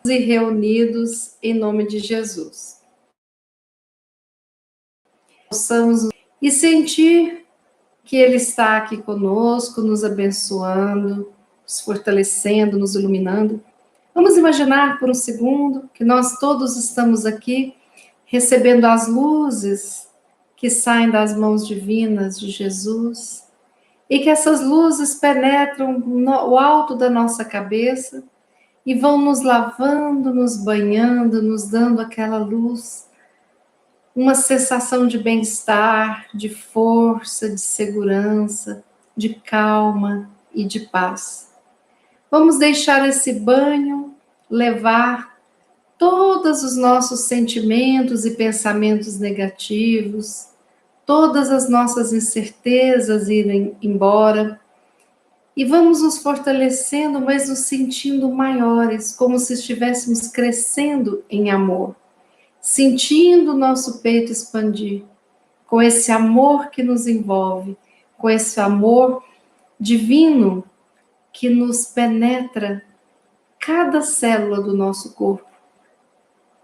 e reunidos em nome de Jesus. Possamos e sentir que Ele está aqui conosco, nos abençoando, nos fortalecendo, nos iluminando. Vamos imaginar por um segundo que nós todos estamos aqui recebendo as luzes que saem das mãos divinas de Jesus e que essas luzes penetram no alto da nossa cabeça e vão nos lavando, nos banhando, nos dando aquela luz, uma sensação de bem-estar, de força, de segurança, de calma e de paz. Vamos deixar esse banho levar todos os nossos sentimentos e pensamentos negativos, todas as nossas incertezas irem embora, e vamos nos fortalecendo, mas nos sentindo maiores, como se estivéssemos crescendo em amor, sentindo o nosso peito expandir, com esse amor que nos envolve, com esse amor divino que nos penetra cada célula do nosso corpo.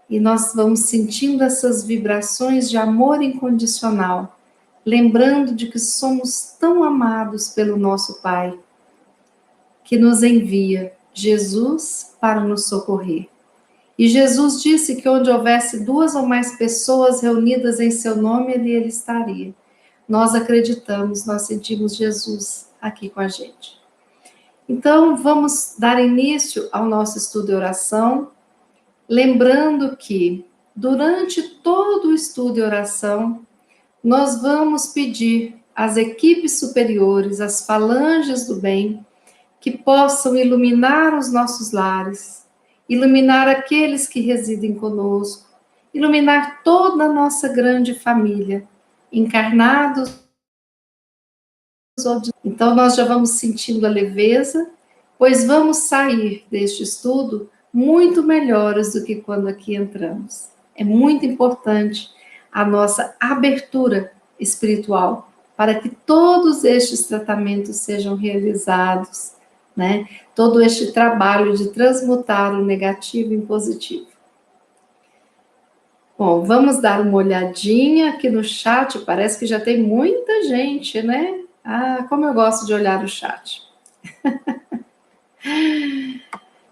E nós vamos sentindo essas vibrações de amor incondicional, lembrando de que somos tão amados pelo nosso Pai, que nos envia Jesus para nos socorrer. E Jesus disse que onde houvesse 2 ou mais pessoas reunidas em seu nome, ele estaria. Nós acreditamos, nós sentimos Jesus aqui com a gente. Então, vamos dar início ao nosso estudo de oração, lembrando que, durante todo o estudo de oração, nós vamos pedir às equipes superiores, às falanges do bem, que possam iluminar os nossos lares, iluminar aqueles que residem conosco, iluminar toda a nossa grande família, encarnados. Então, nós já vamos sentindo a leveza, pois vamos sair deste estudo muito melhores do que quando aqui entramos. É muito importante a nossa abertura espiritual para que todos estes tratamentos sejam realizados, né? Todo este trabalho de transmutar o negativo em positivo. Bom, vamos dar uma olhadinha aqui no chat, parece que já tem muita gente, né? Ah, como eu gosto de olhar o chat.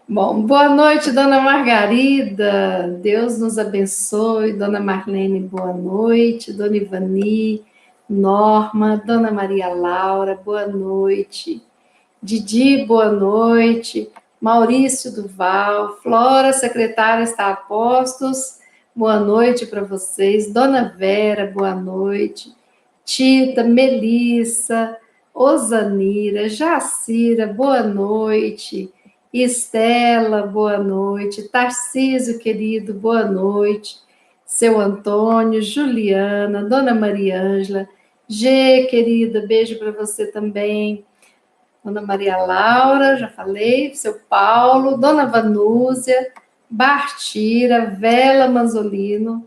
Bom, boa noite, dona Margarida, Deus nos abençoe, dona Marlene, boa noite, dona Ivani, Norma, dona Maria Laura, boa noite, Didi, boa noite, Maurício Duval, Flora, secretária está a postos, boa noite para vocês, dona Vera, boa noite, Tita, Melissa, Osanira, Jacira, boa noite, Estela, boa noite, Tarcísio, querido, boa noite, seu Antônio, Juliana, dona Maria Ângela, G, querida, beijo para você também, dona Maria Laura, já falei, seu Paulo, dona Vanúzia, Bartira, Vela Manzolino,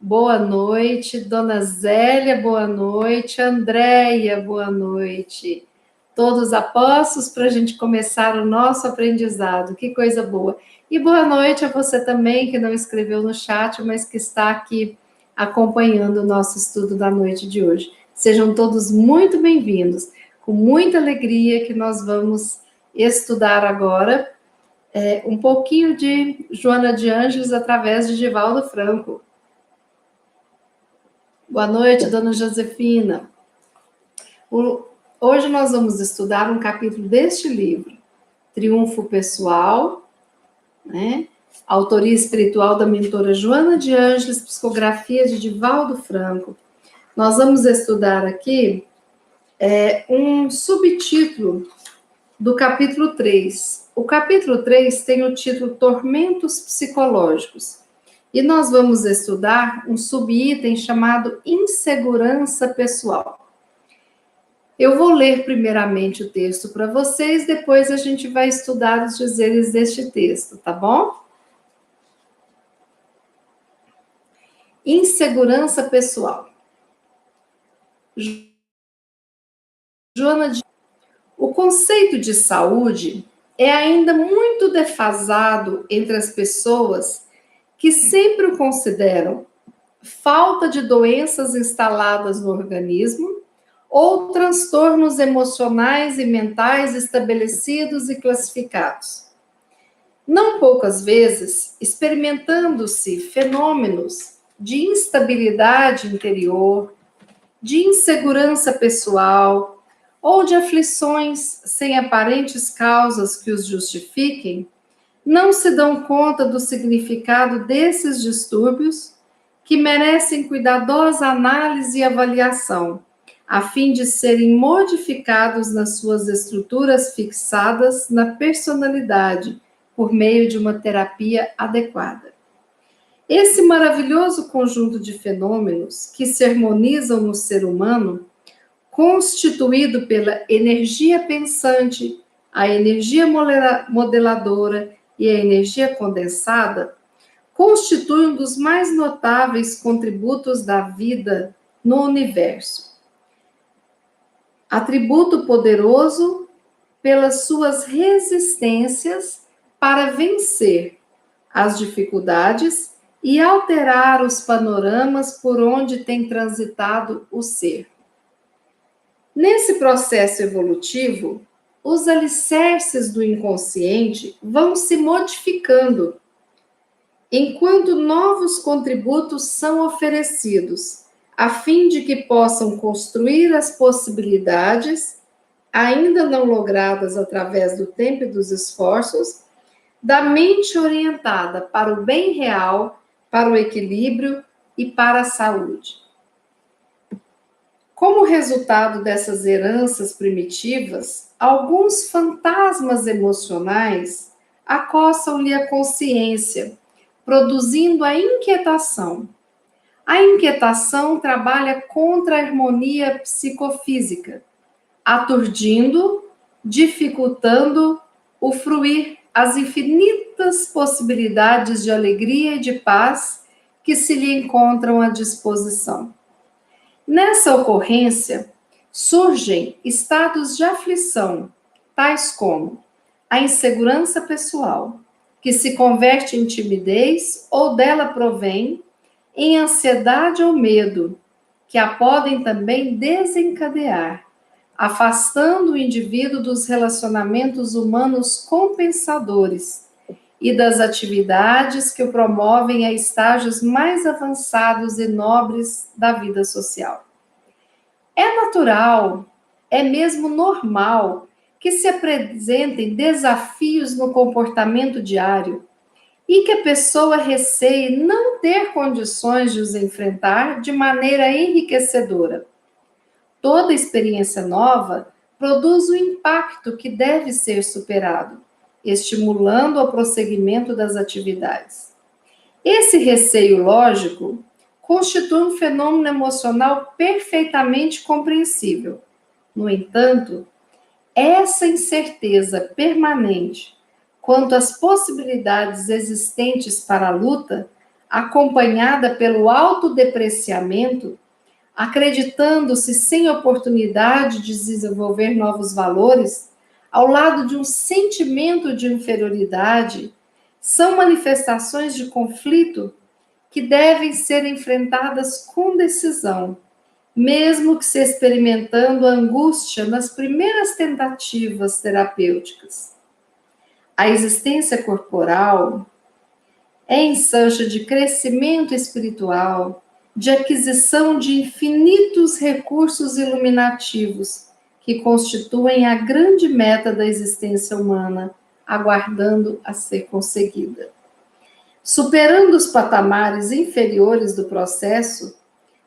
boa noite, dona Zélia, boa noite, Andréia, boa noite. Todos apostos para a gente começar o nosso aprendizado, que coisa boa. E boa noite a você também, que não escreveu no chat, mas que está aqui acompanhando o nosso estudo da noite de hoje. Sejam todos muito bem-vindos, com muita alegria que nós vamos estudar agora um pouquinho de Joana de Ângeles através de Divaldo Franco. Boa noite, dona Josefina. Hoje nós vamos estudar um capítulo deste livro, Triunfo Pessoal, né? Autoria espiritual da mentora Joana de Ângeles, psicografia de Divaldo Franco. Nós vamos estudar aqui um subtítulo do capítulo 3. O capítulo 3 tem o título Tormentos Psicológicos. E nós vamos estudar um subitem chamado Insegurança Pessoal. Eu vou ler primeiramente o texto para vocês, depois a gente vai estudar os dizeres deste texto, tá bom? Insegurança pessoal. Joana de... O conceito de saúde é ainda muito defasado entre as pessoas que sempre o consideram falta de doenças instaladas no organismo ou transtornos emocionais e mentais estabelecidos e classificados. Não poucas vezes, experimentando-se fenômenos de instabilidade interior, de insegurança pessoal ou de aflições sem aparentes causas que os justifiquem, não se dão conta do significado desses distúrbios que merecem cuidadosa análise e avaliação, a fim de serem modificados nas suas estruturas fixadas na personalidade por meio de uma terapia adequada. Esse maravilhoso conjunto de fenômenos que se harmonizam no ser humano, constituído pela energia pensante, a energia modeladora e a energia condensada, constitui um dos mais notáveis contributos da vida no universo. Atributo poderoso pelas suas resistências para vencer as dificuldades e alterar os panoramas por onde tem transitado o ser. Nesse processo evolutivo, os alicerces do inconsciente vão se modificando, enquanto novos contributos são oferecidos, a fim de que possam construir as possibilidades, ainda não logradas através do tempo e dos esforços, da mente orientada para o bem real, para o equilíbrio e para a saúde. Como resultado dessas heranças primitivas, alguns fantasmas emocionais acossam-lhe a consciência, produzindo a inquietação. A inquietação trabalha contra a harmonia psicofísica, aturdindo, dificultando o fruir as infinitas possibilidades de alegria e de paz que se lhe encontram à disposição. Nessa ocorrência, surgem estados de aflição, tais como a insegurança pessoal, que se converte em timidez ou dela provém, em ansiedade ou medo, que a podem também desencadear, afastando o indivíduo dos relacionamentos humanos compensadores e das atividades que o promovem a estágios mais avançados e nobres da vida social. É natural, é mesmo normal, que se apresentem desafios no comportamento diário e que a pessoa receie não ter condições de os enfrentar de maneira enriquecedora. Toda experiência nova produz um impacto que deve ser superado, estimulando o prosseguimento das atividades. Esse receio lógico constitui um fenômeno emocional perfeitamente compreensível. No entanto, essa incerteza permanente quanto às possibilidades existentes para a luta, acompanhada pelo autodepreciamento, acreditando-se sem oportunidade de desenvolver novos valores, ao lado de um sentimento de inferioridade, são manifestações de conflito que devem ser enfrentadas com decisão, mesmo que se experimentando a angústia nas primeiras tentativas terapêuticas. A existência corporal é ensanche de crescimento espiritual, de aquisição de infinitos recursos iluminativos que constituem a grande meta da existência humana, aguardando a ser conseguida. Superando os patamares inferiores do processo,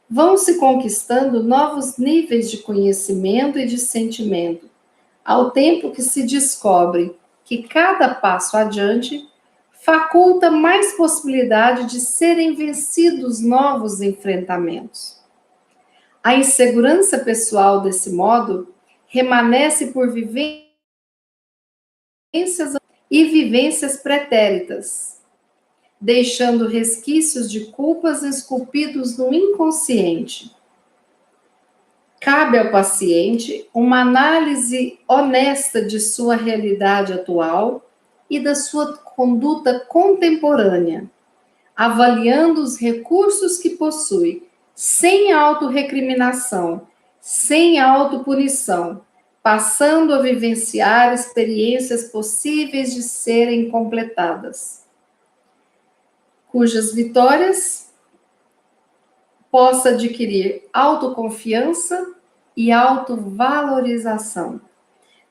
vão se conquistando novos níveis de conhecimento e de sentimento, ao tempo que se descobre que cada passo adiante faculta mais possibilidade de serem vencidos novos enfrentamentos. A insegurança pessoal, desse modo, remanesce por vivências e vivências pretéritas, deixando resquícios de culpas esculpidos no inconsciente. Cabe ao paciente uma análise honesta de sua realidade atual e da sua conduta contemporânea, avaliando os recursos que possui, sem autorrecriminação, sem autopunição, passando a vivenciar experiências possíveis de serem completadas, cujas vitórias possa adquirir autoconfiança e autovalorização,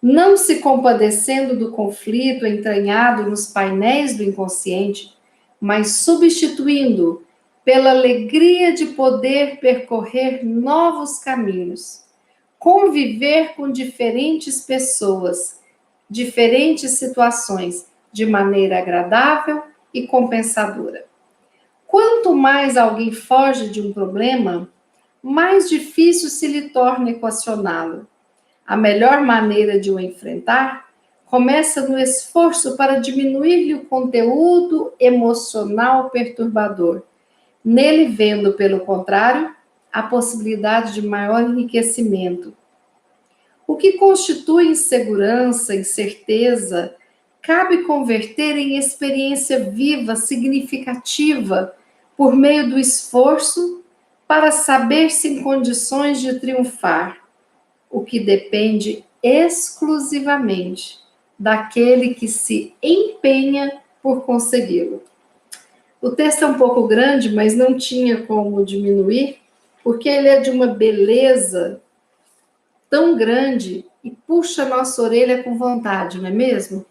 não se compadecendo do conflito entranhado nos painéis do inconsciente, mas substituindo pela alegria de poder percorrer novos caminhos, conviver com diferentes pessoas, diferentes situações, de maneira agradável e compensadora. Quanto mais alguém foge de um problema, mais difícil se lhe torna equacioná-lo. A melhor maneira de o enfrentar começa no esforço para diminuir-lhe o conteúdo emocional perturbador, nele vendo, pelo contrário, a possibilidade de maior enriquecimento. O que constitui insegurança, incerteza, cabe converter em experiência viva, significativa, por meio do esforço para saber-se em condições de triunfar, o que depende exclusivamente daquele que se empenha por consegui-lo. O texto é um pouco grande, mas não tinha como diminuir, porque ele é de uma beleza tão grande e puxa a nossa orelha com vontade, não é mesmo?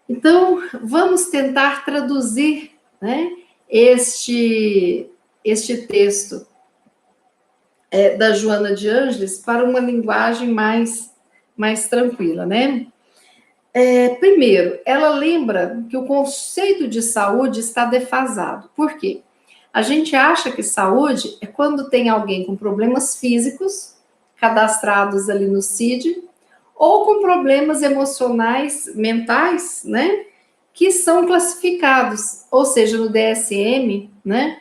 Então, vamos tentar traduzir, né, este texto da Joana de Ângeles para uma linguagem mais tranquila, né? Primeiro, ela lembra que o conceito de saúde está defasado. Por quê? A gente acha que saúde é quando tem alguém com problemas físicos, cadastrados ali no CID, ou com problemas emocionais, mentais, né? Que são classificados, ou seja, no DSM, né?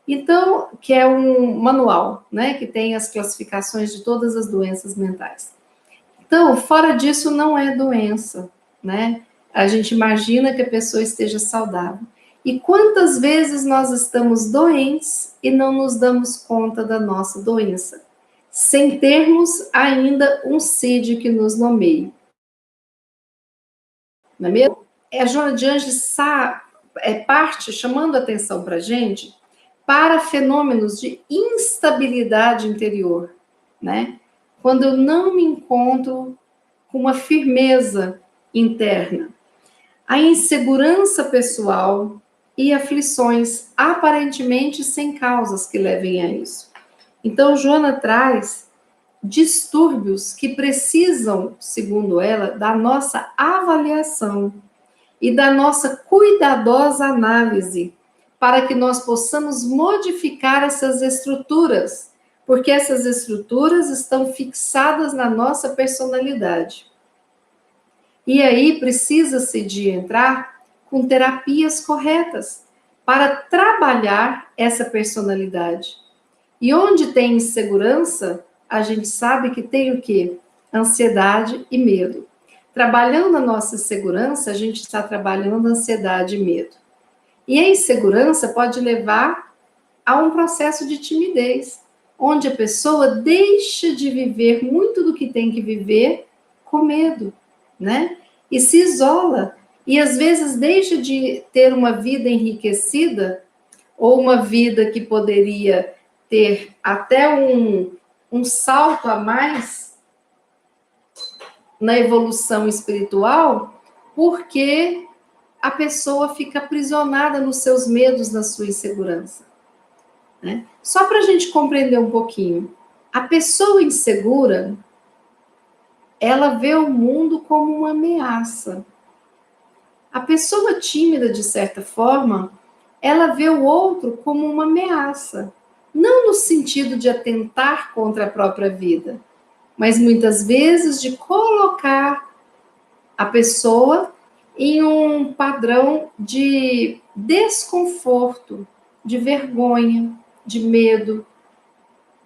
Então, que é um manual, né? Que tem as classificações de todas as doenças mentais. Então, fora disso, não é doença, né? A gente imagina que a pessoa esteja saudável. E quantas vezes nós estamos doentes e não nos damos conta da nossa doença, sem termos ainda um CID que nos nomeie. Não é mesmo? A Joana de Ângeles parte chamando a atenção para a gente para fenômenos de instabilidade interior, né? Quando eu não me encontro com uma firmeza interna. A insegurança pessoal e aflições aparentemente sem causas que levem a isso. Então, Joana traz distúrbios que precisam, segundo ela, da nossa avaliação e da nossa cuidadosa análise, para que nós possamos modificar essas estruturas, porque essas estruturas estão fixadas na nossa personalidade. E aí precisa-se de entrar com terapias corretas para trabalhar essa personalidade. E onde tem insegurança, a gente sabe que tem o quê? Ansiedade e medo. Trabalhando a nossa segurança, a gente está trabalhando ansiedade e medo. E a insegurança pode levar a um processo de timidez, onde a pessoa deixa de viver muito do que tem que viver com medo, né? E se isola, e às vezes deixa de ter uma vida enriquecida, ou uma vida que poderia ter até um salto a mais na evolução espiritual, porque a pessoa fica aprisionada nos seus medos, na sua insegurança, né? Só para a gente compreender um pouquinho, a pessoa insegura, ela vê o mundo como uma ameaça. A pessoa tímida, de certa forma, ela vê o outro como uma ameaça, não no sentido de atentar contra a própria vida, mas muitas vezes de colocar a pessoa em um padrão de desconforto, de vergonha, de medo,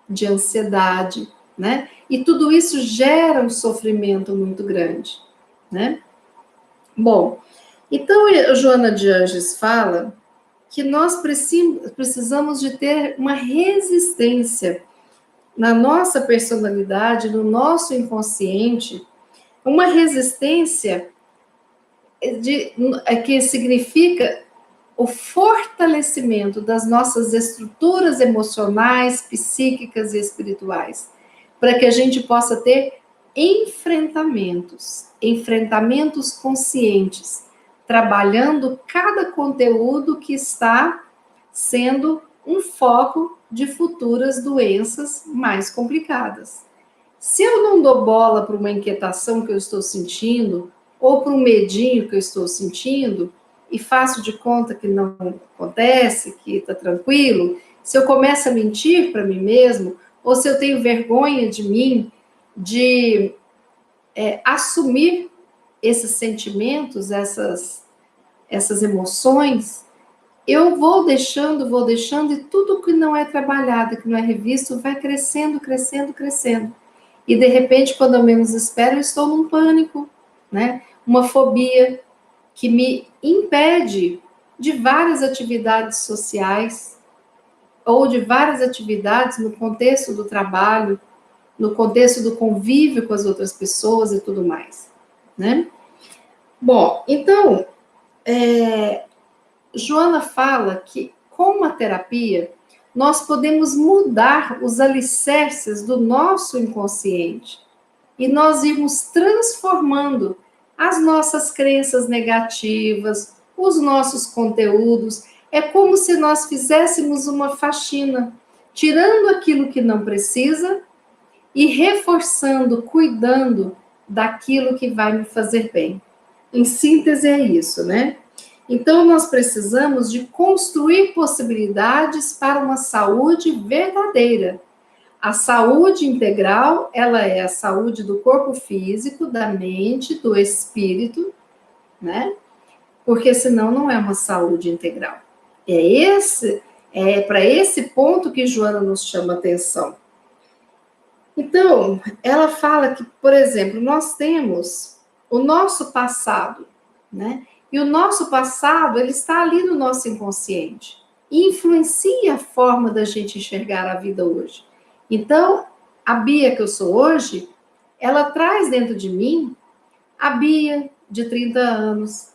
de ansiedade. né? E tudo isso gera um sofrimento muito grande, né? Bom, então a Joana de Anjos fala que nós precisamos de ter uma resistência na nossa personalidade, no nosso inconsciente, uma resistência que significa o fortalecimento das nossas estruturas emocionais, psíquicas e espirituais, para que a gente possa ter enfrentamentos conscientes, trabalhando cada conteúdo que está sendo um foco de futuras doenças mais complicadas. Se eu não dou bola para uma inquietação que eu estou sentindo, ou para um medinho que eu estou sentindo, e faço de conta que não acontece, que está tranquilo, se eu começo a mentir para mim mesmo, ou se eu tenho vergonha de mim, de assumir esses sentimentos, essas emoções, eu vou deixando, e tudo que não é trabalhado, que não é revisto, vai crescendo, crescendo, crescendo. E, de repente, quando eu menos espero, eu estou num pânico, né? Uma fobia que me impede de várias atividades sociais ou de várias atividades no contexto do trabalho, no contexto do convívio com as outras pessoas e tudo mais, né? Bom, então, Joana fala que com a terapia nós podemos mudar os alicerces do nosso inconsciente e nós irmos transformando as nossas crenças negativas, os nossos conteúdos. É como se nós fizéssemos uma faxina, tirando aquilo que não precisa e reforçando, cuidando daquilo que vai me fazer bem. Em síntese, é isso, né? Então, nós precisamos de construir possibilidades para uma saúde verdadeira. A saúde integral, ela é a saúde do corpo físico, da mente, do espírito, né? Porque senão não é uma saúde integral. É para esse ponto que Joana nos chama atenção. Então, ela fala que, por exemplo, nós temos o nosso passado, né? E o nosso passado, ele está ali no nosso inconsciente e influencia a forma da gente enxergar a vida hoje. Então, a Bia que eu sou hoje, ela traz dentro de mim a Bia de 30 anos,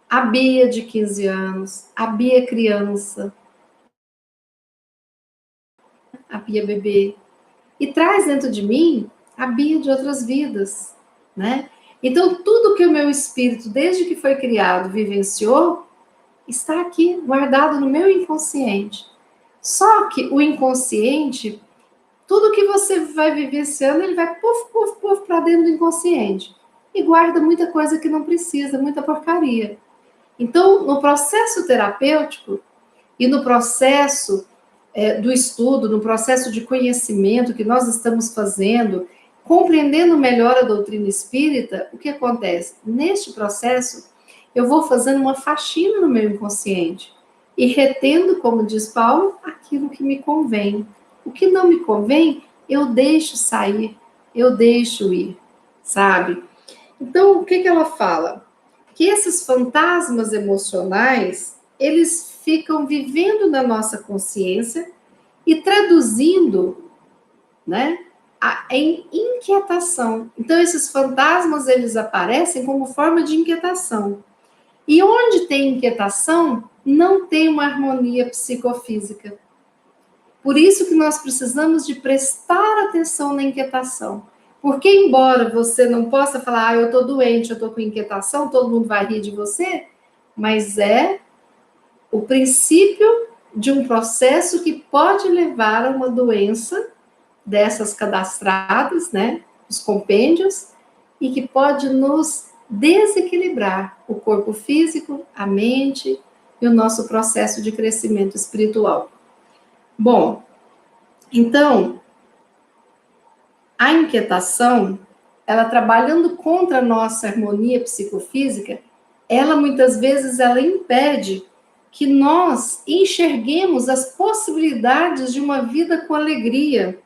a Bia de 15 anos, a Bia criança, a Bia bebê. E traz dentro de mim a Bia de outras vidas, né? Então, tudo que o meu espírito, desde que foi criado, vivenciou, está aqui, guardado no meu inconsciente. Só que o inconsciente, tudo que você vai vivenciando, ele vai puf, puf, puf para dentro do inconsciente. E guarda muita coisa que não precisa, muita porcaria. Então, no processo terapêutico e no processo do estudo, no processo de conhecimento que nós estamos fazendo, compreendendo melhor a doutrina espírita, o que acontece? Neste processo, eu vou fazendo uma faxina no meu inconsciente e retendo, como diz Paulo, aquilo que me convém. O que não me convém, eu deixo sair, eu deixo ir, sabe? Então, o que ela fala? Que esses fantasmas emocionais, eles ficam vivendo na nossa consciência e traduzindo, né, em inquietação. Então, esses fantasmas, eles aparecem como forma de inquietação. E onde tem inquietação, não tem uma harmonia psicofísica. Por isso que nós precisamos de prestar atenção na inquietação. Porque, embora você não possa falar, eu estou doente, eu estou com inquietação, todo mundo vai rir de você, mas é o princípio de um processo que pode levar a uma doença dessas cadastradas, né, os compêndios, e que pode nos desequilibrar o corpo físico, a mente e o nosso processo de crescimento espiritual. Bom, então, a inquietação, ela trabalhando contra a nossa harmonia psicofísica, ela muitas vezes ela impede que nós enxerguemos as possibilidades de uma vida com alegria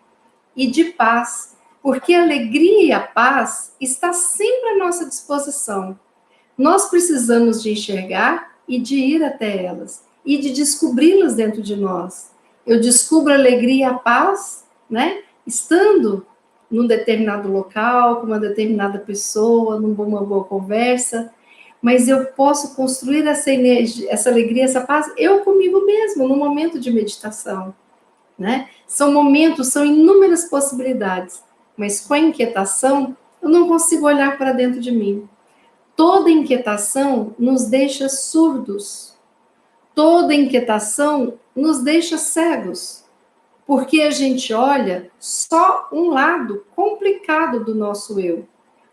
e de paz. Porque a alegria e a paz está sempre à nossa disposição. Nós precisamos de enxergar e de ir até elas e de descobri-las dentro de nós. Eu descubro a alegria e a paz, né? Estando num determinado local, com uma determinada pessoa, numa boa conversa, mas eu posso construir essa energia, essa alegria, essa paz, eu comigo mesmo, no momento de meditação, né? São momentos, são inúmeras possibilidades, mas com a inquietação, eu não consigo olhar para dentro de mim. Toda inquietação nos deixa surdos. Toda inquietação nos deixa cegos. Porque a gente olha só um lado complicado do nosso eu.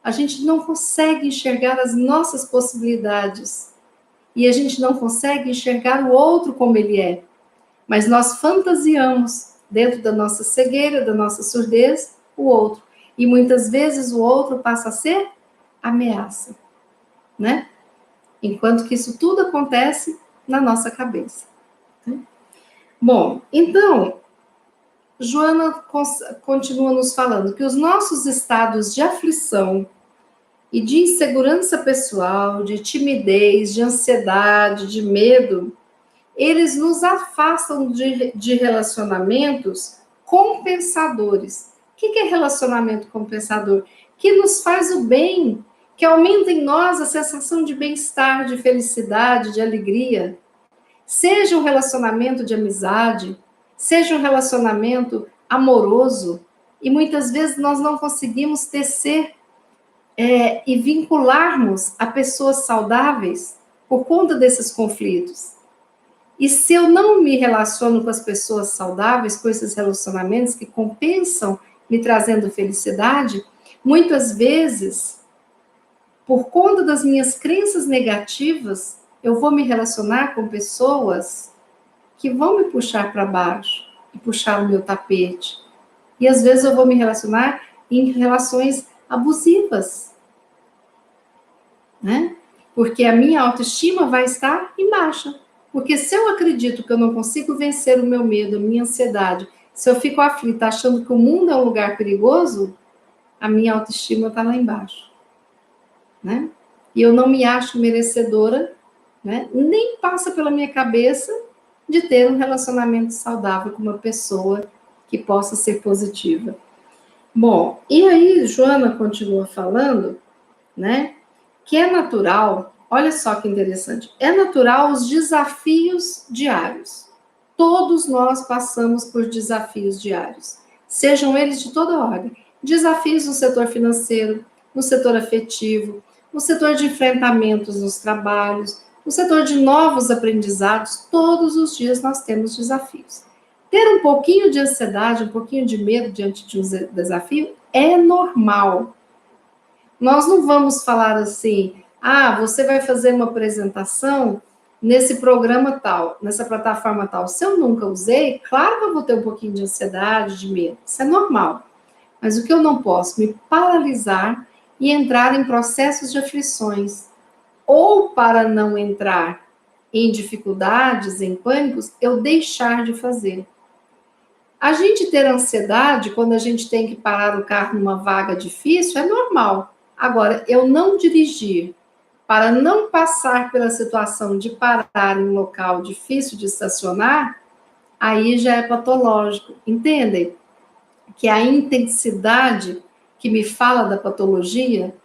A gente não consegue enxergar as nossas possibilidades. E a gente não consegue enxergar o outro como ele é. Mas nós fantasiamos, dentro da nossa cegueira, da nossa surdez, o outro. E muitas vezes o outro passa a ser ameaça, né? Enquanto que isso tudo acontece na nossa cabeça. Bom, então, Joana continua nos falando que os nossos estados de aflição e de insegurança pessoal, de timidez, de ansiedade, de medo, eles nos afastam de relacionamentos compensadores. O que é relacionamento compensador? Que nos faz o bem, que aumenta em nós a sensação de bem-estar, de felicidade, de alegria. Seja um relacionamento de amizade, seja um relacionamento amoroso, e muitas vezes nós não conseguimos tecer e vincularmos a pessoas saudáveis por conta desses conflitos. E se eu não me relaciono com as pessoas saudáveis, com esses relacionamentos que compensam, me trazendo felicidade, muitas vezes, por conta das minhas crenças negativas, eu vou me relacionar com pessoas que vão me puxar para baixo e puxar o meu tapete. E às vezes eu vou me relacionar em relações abusivas, né? Porque a minha autoestima vai estar em baixa. Porque se eu acredito que eu não consigo vencer o meu medo, a minha ansiedade, se eu fico aflita achando que o mundo é um lugar perigoso, a minha autoestima está lá embaixo, né? E eu não me acho merecedora, né? Nem passa pela minha cabeça de ter um relacionamento saudável com uma pessoa que possa ser positiva. Bom, e aí Joana continua falando, né? Que é natural. Olha só que interessante. É natural os desafios diários. Todos nós passamos por desafios diários, sejam eles de toda ordem. Desafios no setor financeiro, no setor afetivo, no setor de enfrentamentos nos trabalhos, no setor de novos aprendizados. Todos os dias nós temos desafios. Ter um pouquinho de ansiedade, um pouquinho de medo diante de um desafio é normal. Nós não vamos falar assim, você vai fazer uma apresentação nesse programa tal, nessa plataforma tal. Se eu nunca usei, claro que eu vou ter um pouquinho de ansiedade, de medo. Isso é normal. Mas o que eu não posso? Me paralisar e entrar em processos de aflições. Ou para não entrar em dificuldades, em pânicos, eu deixar de fazer. A gente ter ansiedade quando a gente tem que parar o carro numa vaga difícil é normal. Agora, eu não dirigir para não passar pela situação de parar em um local difícil de estacionar, aí já é patológico. Entendem? Que a intensidade que me fala da patologia,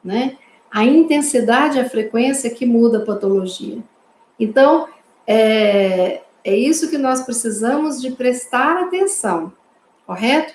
né? A intensidade e a frequência que muda a patologia. Então, é isso que nós precisamos de prestar atenção, correto?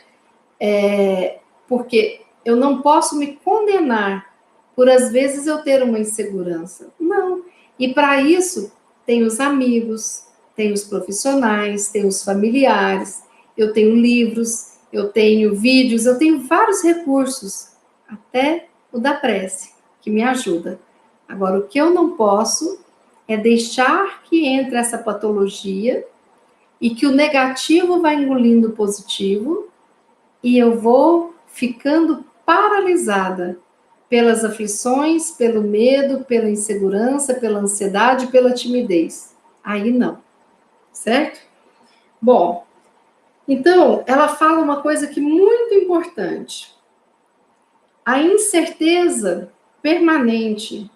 Porque eu não posso me condenar por, às vezes, eu ter uma insegurança. Não. E, para isso, tem os amigos, tem os profissionais, tem os familiares, eu tenho livros, eu tenho vídeos, eu tenho vários recursos, até o da prece, que me ajuda. Agora, o que eu não posso é deixar que entre essa patologia e que o negativo vai engolindo o positivo e eu vou ficando paralisada pelas aflições, pelo medo, pela insegurança, pela ansiedade, pela timidez. Aí não, certo? Bom, Então, ela fala uma coisa que é muito importante. A incerteza permanente,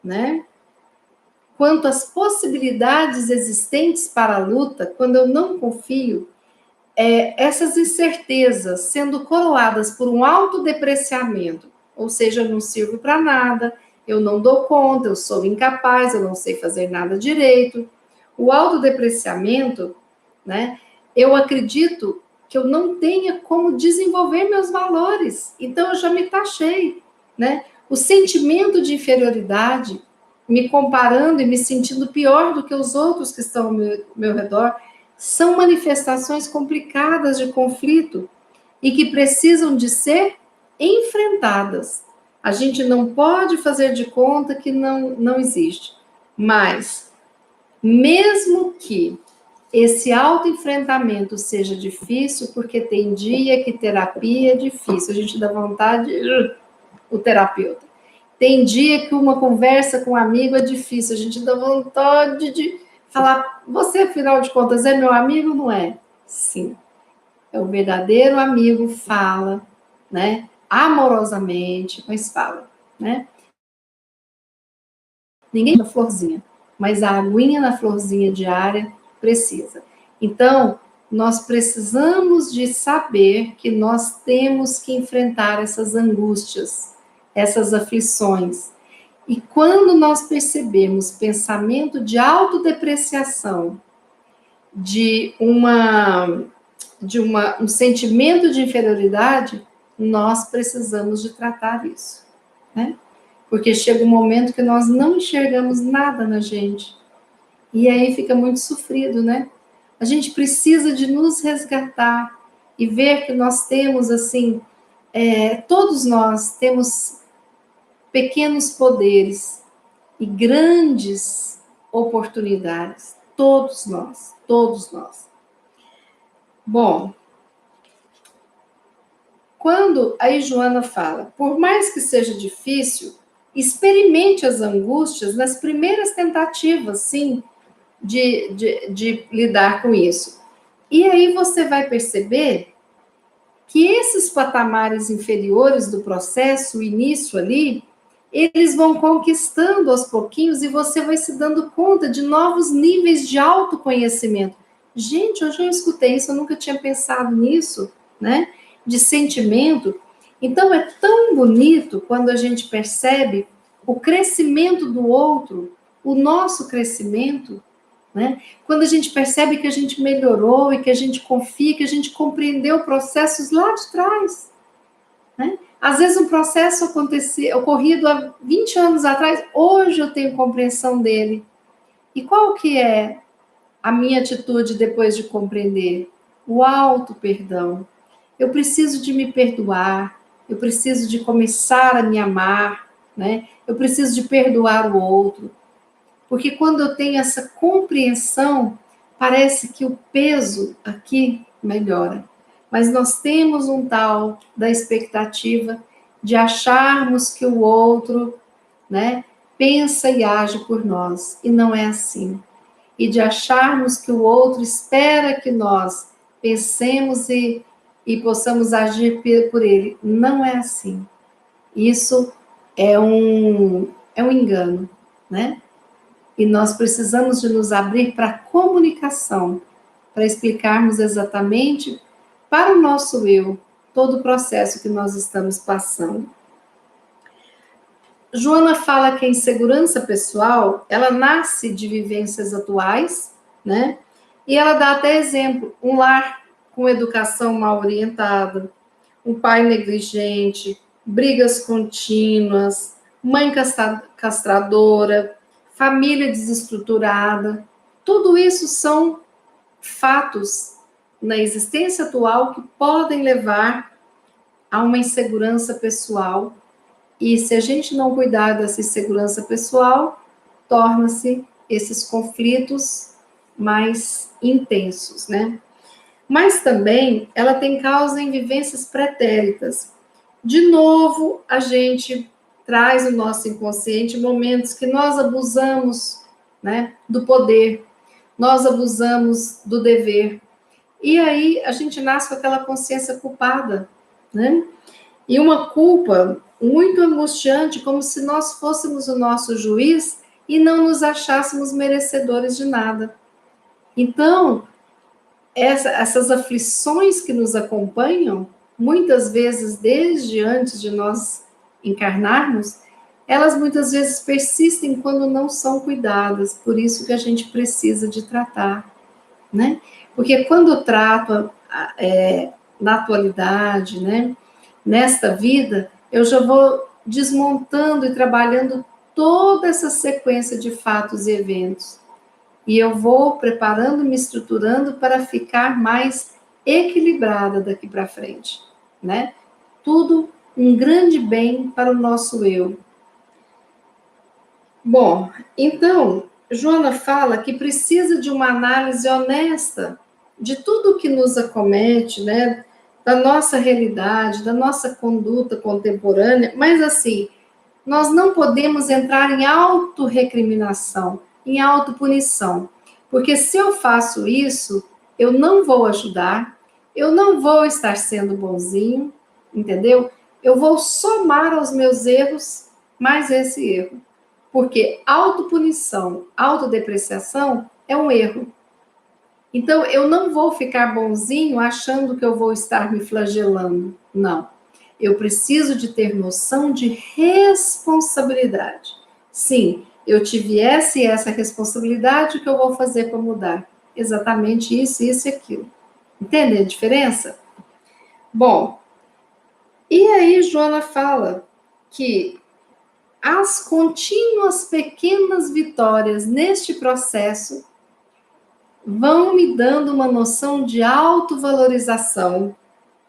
né? Quanto às possibilidades existentes para a luta, quando eu não confio, essas incertezas sendo coroadas por um autodepreciamento, ou seja, eu não sirvo para nada, eu não dou conta, eu sou incapaz, eu não sei fazer nada direito. O autodepreciamento, né? Eu acredito que eu não tenha como desenvolver meus valores, então eu já me taxei, né? O sentimento de inferioridade, me comparando e me sentindo pior do que os outros que estão ao meu redor, são manifestações complicadas de conflito e que precisam de ser enfrentadas. A gente não pode fazer de conta que não existe. Mas, mesmo que esse autoenfrentamento seja difícil, porque tem dia que terapia é difícil, a gente dá vontade, o terapeuta. Tem dia que uma conversa com um amigo é difícil, a gente dá vontade de falar, você, afinal de contas, é meu amigo ou não é? Sim. É o verdadeiro amigo, fala, né? Amorosamente, mas fala, né? Ninguém na florzinha, mas a aguinha na florzinha diária precisa. Então, nós precisamos de saber que nós temos que enfrentar essas angústias, essas aflições. E quando nós percebemos pensamento de autodepreciação, um sentimento de inferioridade, nós precisamos de tratar isso, né? Porque chega um momento que nós não enxergamos nada na gente. E aí fica muito sofrido, né? A gente precisa de nos resgatar e ver que nós temos, assim, todos nós temos pequenos poderes e grandes oportunidades. Todos nós, todos nós. Bom, quando a Joana fala, por mais que seja difícil, experimente as angústias nas primeiras tentativas, sim, de lidar com isso. E aí você vai perceber que esses patamares inferiores do processo, o início ali, eles vão conquistando aos pouquinhos e você vai se dando conta de novos níveis de autoconhecimento. Gente, hoje eu escutei isso, eu nunca tinha pensado nisso, né? De sentimento. Então é tão bonito quando a gente percebe o crescimento do outro, o nosso crescimento, né? Quando a gente percebe que a gente melhorou e que a gente confia, que a gente compreendeu processos lá de trás, né? Às vezes um processo ocorrido há 20 anos atrás, hoje eu tenho compreensão dele. E qual que é a minha atitude depois de compreender? O auto-perdão. Eu preciso de me perdoar, eu preciso de começar a me amar, né? Eu preciso de perdoar o outro. Porque quando eu tenho essa compreensão, parece que o peso aqui melhora. Mas nós temos um tal da expectativa de acharmos que o outro, né, pensa e age por nós, e não é assim. E de acharmos que o outro espera que nós pensemos e possamos agir por ele. Não é assim. Isso é um engano, né? E nós precisamos de nos abrir para a comunicação, para explicarmos exatamente para o nosso eu todo o processo que nós estamos passando. Joana fala que a insegurança pessoal, ela nasce de vivências atuais, né? E ela dá até exemplo, um lar com educação mal orientada, um pai negligente, brigas contínuas, mãe castradora, família desestruturada. Tudo isso são fatos na existência atual que podem levar a uma insegurança pessoal. E se a gente não cuidar dessa insegurança pessoal, torna-se esses conflitos mais intensos, né? Mas também ela tem causa em vivências pretéritas. De novo, a gente traz no nosso inconsciente momentos que nós abusamos, né, do poder, nós abusamos do dever. E aí a gente nasce com aquela consciência culpada, né? E uma culpa muito angustiante, como se nós fôssemos o nosso juiz e não nos achássemos merecedores de nada. Então, essas aflições que nos acompanham, muitas vezes desde antes de nós encarnarmos, elas muitas vezes persistem quando não são cuidadas, por isso que a gente precisa de tratar, né? Porque quando eu trato na atualidade, né, nesta vida, eu já vou desmontando e trabalhando toda essa sequência de fatos e eventos. E eu vou preparando, me estruturando para ficar mais equilibrada daqui para frente, né? Tudo um grande bem para o nosso eu. Bom, então, Joana fala que precisa de uma análise honesta de tudo que nos acomete, né? Da nossa realidade, da nossa conduta contemporânea, mas assim, nós não podemos entrar em autorrecriminação, em autopunição, porque se eu faço isso, eu não vou ajudar, eu não vou estar sendo bonzinho, entendeu? Eu vou somar aos meus erros mais esse erro, porque autopunição, autodepreciação é um erro. Então, eu não vou ficar bonzinho achando que eu vou estar me flagelando, não. Eu preciso de ter noção de responsabilidade. Sim, eu tive essa e essa responsabilidade, o que eu vou fazer para mudar? Exatamente isso, isso e aquilo. Entende a diferença? Bom, e aí Joana fala que as contínuas pequenas vitórias neste processo vão me dando uma noção de autovalorização,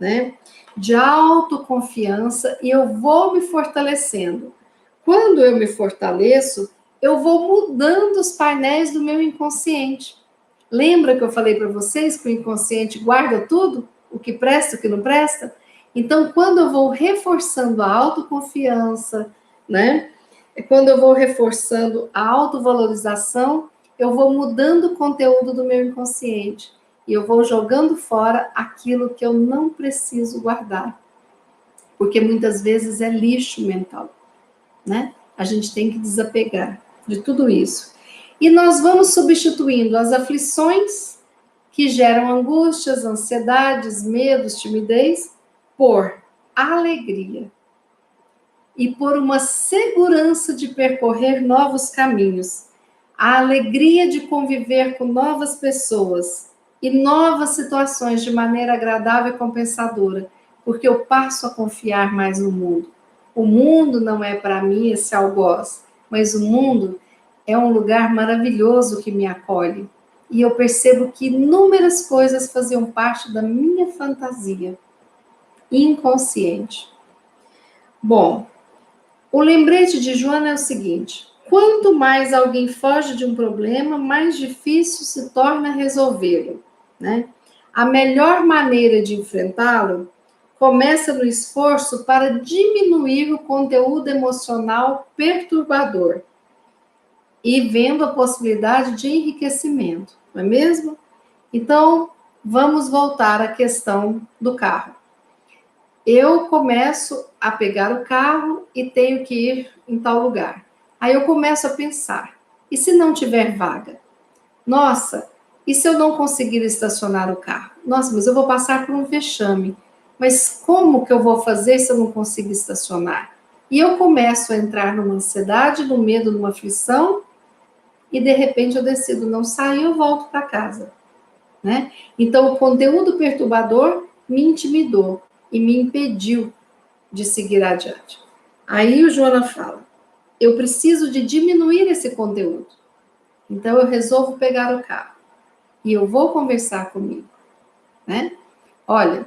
né? De autoconfiança, e eu vou me fortalecendo. Quando eu me fortaleço, eu vou mudando os painéis do meu inconsciente. Lembra que eu falei para vocês que o inconsciente guarda tudo? O que presta, o que não presta? Então, quando eu vou reforçando a autoconfiança, né? Quando eu vou reforçando a autovalorização, eu vou mudando o conteúdo do meu inconsciente. E eu vou jogando fora aquilo que eu não preciso guardar. Porque muitas vezes é lixo mental, né? A gente tem que desapegar de tudo isso. E nós vamos substituindo as aflições que geram angústias, ansiedades, medos, timidez, por alegria e por uma segurança de percorrer novos caminhos, a alegria de conviver com novas pessoas e novas situações de maneira agradável e compensadora, porque eu passo a confiar mais no mundo. O mundo não é para mim esse algoz, mas o mundo é um lugar maravilhoso que me acolhe. E eu percebo que inúmeras coisas faziam parte da minha fantasia inconsciente. Bom, o lembrete de Joana é o seguinte: quanto mais alguém foge de um problema, mais difícil se torna resolvê-lo, né? A melhor maneira de enfrentá-lo começa no esforço para diminuir o conteúdo emocional perturbador e vendo a possibilidade de enriquecimento, não é mesmo? Então, vamos voltar à questão do carro. Eu começo a pegar o carro e tenho que ir em tal lugar. Aí eu começo a pensar, e se não tiver vaga? Nossa, e se eu não conseguir estacionar o carro? Nossa, mas eu vou passar por um vexame. Mas como que eu vou fazer se eu não conseguir estacionar? E eu começo a entrar numa ansiedade, num medo, numa aflição, e de repente eu decido não sair, eu volto para casa, né? Então o conteúdo perturbador me intimidou e me impediu de seguir adiante. Aí o Joana fala, eu preciso de diminuir esse conteúdo. Então eu resolvo pegar o carro e eu vou conversar comigo, né? Olha,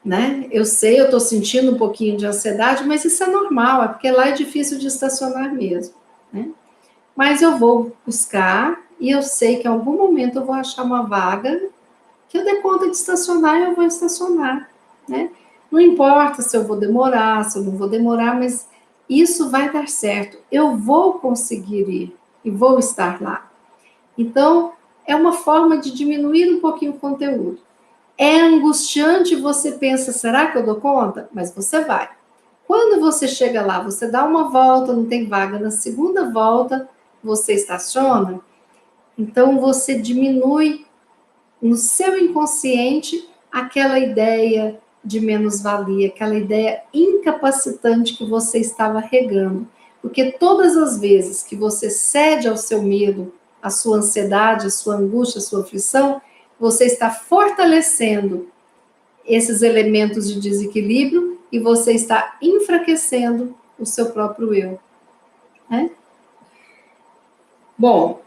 né? Eu sei, eu estou sentindo um pouquinho de ansiedade, mas isso é normal, é porque lá é difícil de estacionar mesmo, né? Mas eu vou buscar e eu sei que em algum momento eu vou achar uma vaga que eu dê conta de estacionar e eu vou estacionar, né? Não importa se eu vou demorar, se eu não vou demorar, mas isso vai dar certo. Eu vou conseguir ir e vou estar lá. Então, é uma forma de diminuir um pouquinho o conteúdo. É angustiante, você pensa, será que eu dou conta? Mas você vai. Quando você chega lá, você dá uma volta, não tem vaga, na segunda volta você estaciona, então você diminui no seu inconsciente aquela ideia de menos-valia, aquela ideia incapacitante que você estava regando. Porque todas as vezes que você cede ao seu medo, à sua ansiedade, à sua angústia, à sua aflição, você está fortalecendo esses elementos de desequilíbrio e você está enfraquecendo o seu próprio eu. Né? Bom,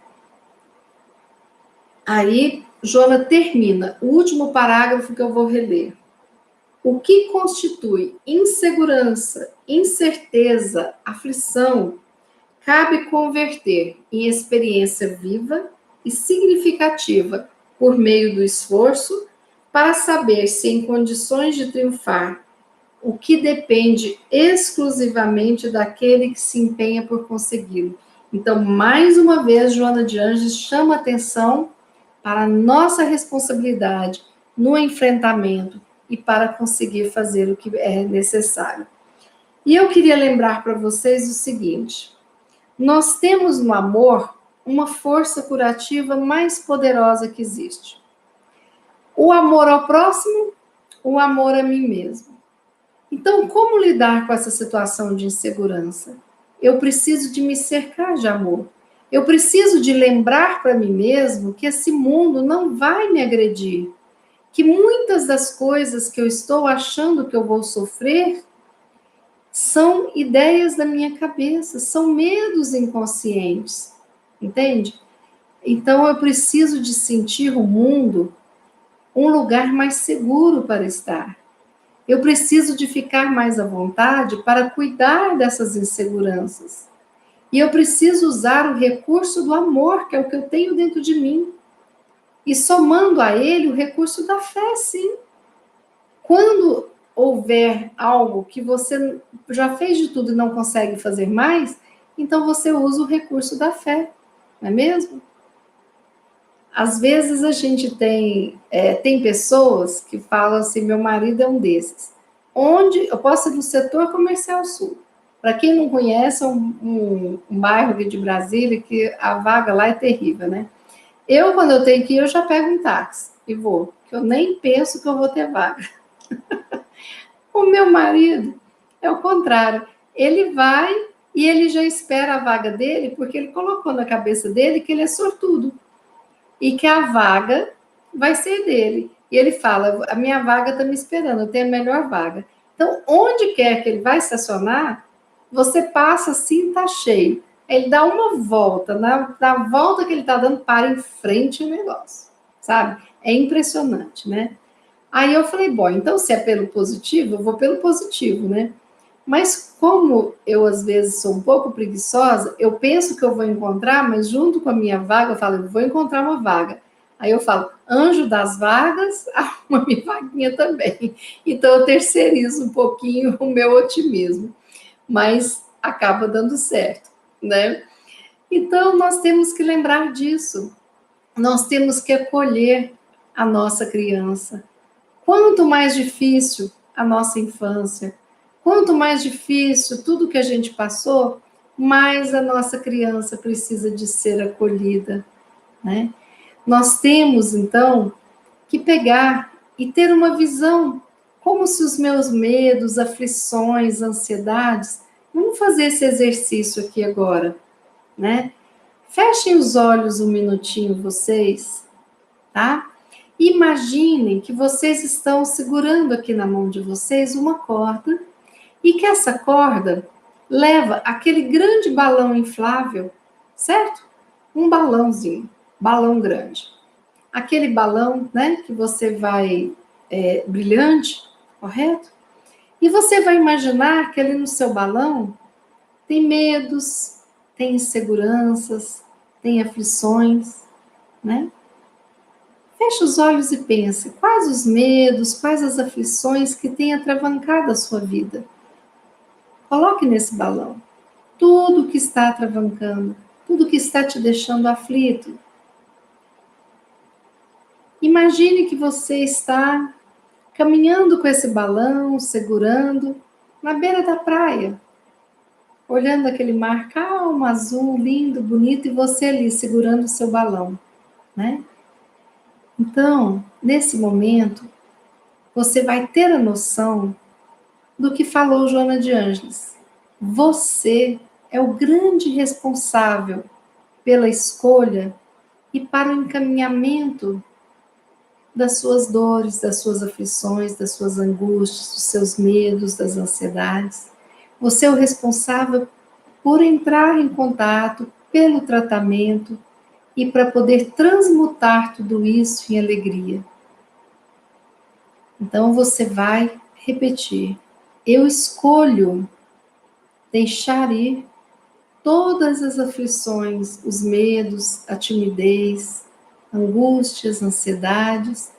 aí Joana termina o último parágrafo que eu vou reler. O que constitui insegurança, incerteza, aflição, cabe converter em experiência viva e significativa por meio do esforço para saber se em condições de triunfar, o que depende exclusivamente daquele que se empenha por consegui-lo. Então, mais uma vez, Joana de Ângeles chama atenção para a nossa responsabilidade no enfrentamento e para conseguir fazer o que é necessário. E eu queria lembrar para vocês o seguinte: nós temos no amor uma força curativa mais poderosa que existe. O amor ao próximo, o amor a mim mesmo. Então, como lidar com essa situação de insegurança? Eu preciso de me cercar de amor. Eu preciso de lembrar para mim mesmo que esse mundo não vai me agredir, que muitas das coisas que eu estou achando que eu vou sofrer são ideias da minha cabeça, são medos inconscientes, entende? Então eu preciso de sentir o mundo um lugar mais seguro para estar. Eu preciso de ficar mais à vontade para cuidar dessas inseguranças. E eu preciso usar o recurso do amor, que é o que eu tenho dentro de mim. E somando a ele o recurso da fé, sim. Quando houver algo que você já fez de tudo e não consegue fazer mais, então você usa o recurso da fé, não é mesmo? Às vezes a gente tem pessoas que falam assim, meu marido é um desses. Onde eu posso ir no setor comercial sul. Para quem não conhece, é um bairro aqui de Brasília que a vaga lá é terrível, né? Quando eu tenho que ir, eu já pego um táxi e vou, que eu nem penso que eu vou ter vaga. O meu marido é o contrário. Ele vai e ele já espera a vaga dele, porque ele colocou na cabeça dele que ele é sortudo e que a vaga vai ser dele. E ele fala, a minha vaga está me esperando, eu tenho a melhor vaga. Então, onde quer que ele vai estacionar, você passa assim, está cheio. Ele dá uma volta, na volta que ele está dando, para em frente o negócio, sabe? É impressionante, né? Aí eu falei, bom, então se é pelo positivo, eu vou pelo positivo, né? Mas como eu às vezes sou um pouco preguiçosa, eu penso que eu vou encontrar, mas junto com a minha vaga, eu falo, eu vou encontrar uma vaga. Aí eu falo, anjo das vagas, arruma minha vaguinha também. Então eu terceirizo um pouquinho o meu otimismo, mas acaba dando certo, né? Então nós temos que lembrar disso. Nós temos que acolher a nossa criança. Quanto mais difícil a nossa infância, quanto mais difícil tudo que a gente passou, mais a nossa criança precisa de ser acolhida, né? Nós temos, então, que pegar e ter uma visão, como se os meus medos, aflições, ansiedades, vamos fazer esse exercício aqui agora, né? Fechem os olhos um minutinho, vocês, tá? Imaginem que vocês estão segurando aqui na mão de vocês uma corda e que essa corda leva aquele grande balão inflável, certo? Um balãozinho, balão grande. Aquele balão, né, que você vai brilhante, correto? E você vai imaginar que ali no seu balão tem medos, tem inseguranças, tem aflições, né? Feche os olhos e pense, quais os medos, quais as aflições que têm atravancado a sua vida? Coloque nesse balão tudo que está atravancando, tudo que está te deixando aflito. Imagine que você está caminhando com esse balão, segurando, na beira da praia, olhando aquele mar calmo, azul, lindo, bonito, e você ali segurando o seu balão, né? Então, nesse momento, você vai ter a noção do que falou Joana de Ângeles. Você é o grande responsável pela escolha e para o encaminhamento das suas dores, das suas aflições, das suas angústias, dos seus medos, das ansiedades. Você é o responsável por entrar em contato, pelo tratamento e para poder transmutar tudo isso em alegria. Então você vai repetir: eu escolho deixar ir todas as aflições, os medos, a timidez, angústias, ansiedades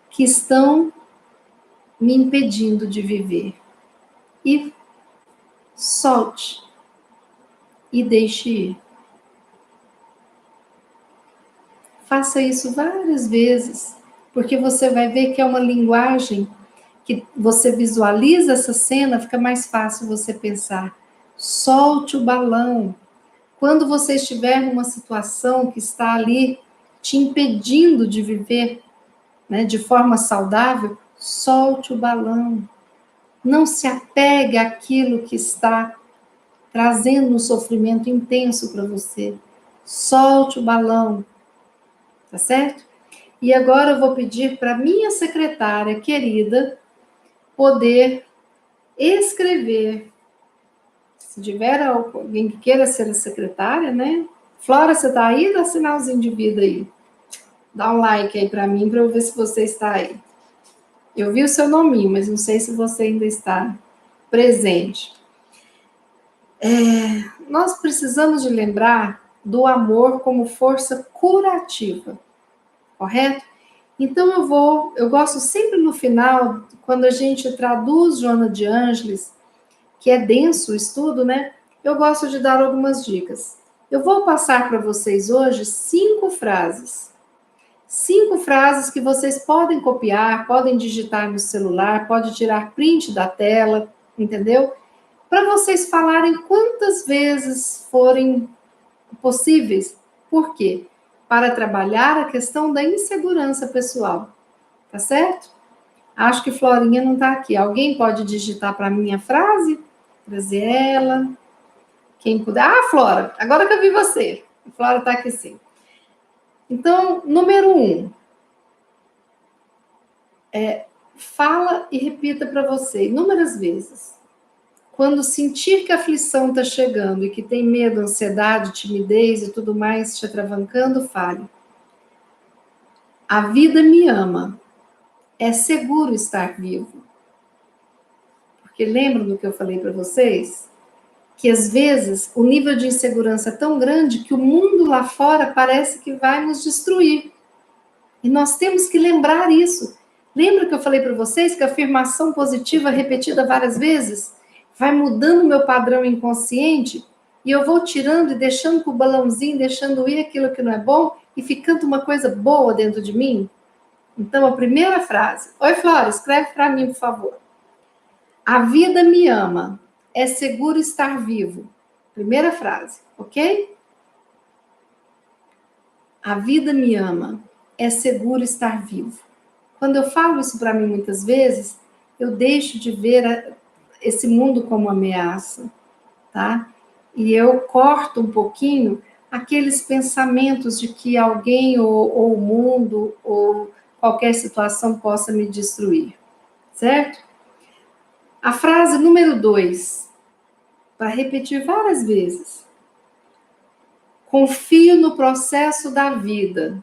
que estão me impedindo de viver. E solte e deixe ir. Faça isso várias vezes, porque você vai ver que é uma linguagem que você visualiza essa cena, fica mais fácil você pensar. Solte o balão. Quando você estiver numa situação que está ali te impedindo de viver, né, de forma saudável, solte o balão. Não se apegue àquilo que está trazendo um sofrimento intenso para você. Solte o balão, tá certo? E agora eu vou pedir para minha secretária querida poder escrever. Se tiver alguém que queira ser a secretária, né? Flora, você está aí? Dá sinalzinho de vida aí. Dá um like aí para mim, para eu ver se você está aí. Eu vi o seu nominho, mas não sei se você ainda está presente. Nós precisamos de lembrar do amor como força curativa, correto? Então eu gosto sempre no final, quando a gente traduz Joana de Ângeles, que é denso o estudo, né? Eu gosto de dar algumas dicas. Eu vou passar para vocês hoje 5 frases. 5 frases que vocês podem copiar, podem digitar no celular, pode tirar print da tela, entendeu? Para vocês falarem quantas vezes forem possíveis. Por quê? Para trabalhar a questão da insegurança pessoal, tá certo? Acho que Florinha não está aqui. Alguém pode digitar para mim a frase? Trazer ela. Quem puder. Ah, Flora, agora que eu vi você. A Flora está aqui sim. Então, número 1. Fala e repita para você inúmeras vezes. Quando sentir que a aflição está chegando e que tem medo, ansiedade, timidez e tudo mais te atravancando, fale. A vida me ama. É seguro estar vivo. Porque lembram do que eu falei para vocês? Que às vezes o nível de insegurança é tão grande que o mundo lá fora parece que vai nos destruir. E nós temos que lembrar isso. Lembra que eu falei para vocês que a afirmação positiva repetida várias vezes vai mudando o meu padrão inconsciente e eu vou tirando e deixando com o balãozinho, deixando ir aquilo que não é bom e ficando uma coisa boa dentro de mim? Então, a primeira frase. Oi, Flora, escreve para mim, por favor. A vida me ama. É seguro estar vivo. Primeira frase, ok? A vida me ama. É seguro estar vivo. Quando eu falo isso para mim muitas vezes, eu deixo de ver esse mundo como ameaça, tá? E eu corto um pouquinho aqueles pensamentos de que alguém ou o mundo ou qualquer situação possa me destruir, certo? A frase número 2, para repetir várias vezes. Confio no processo da vida.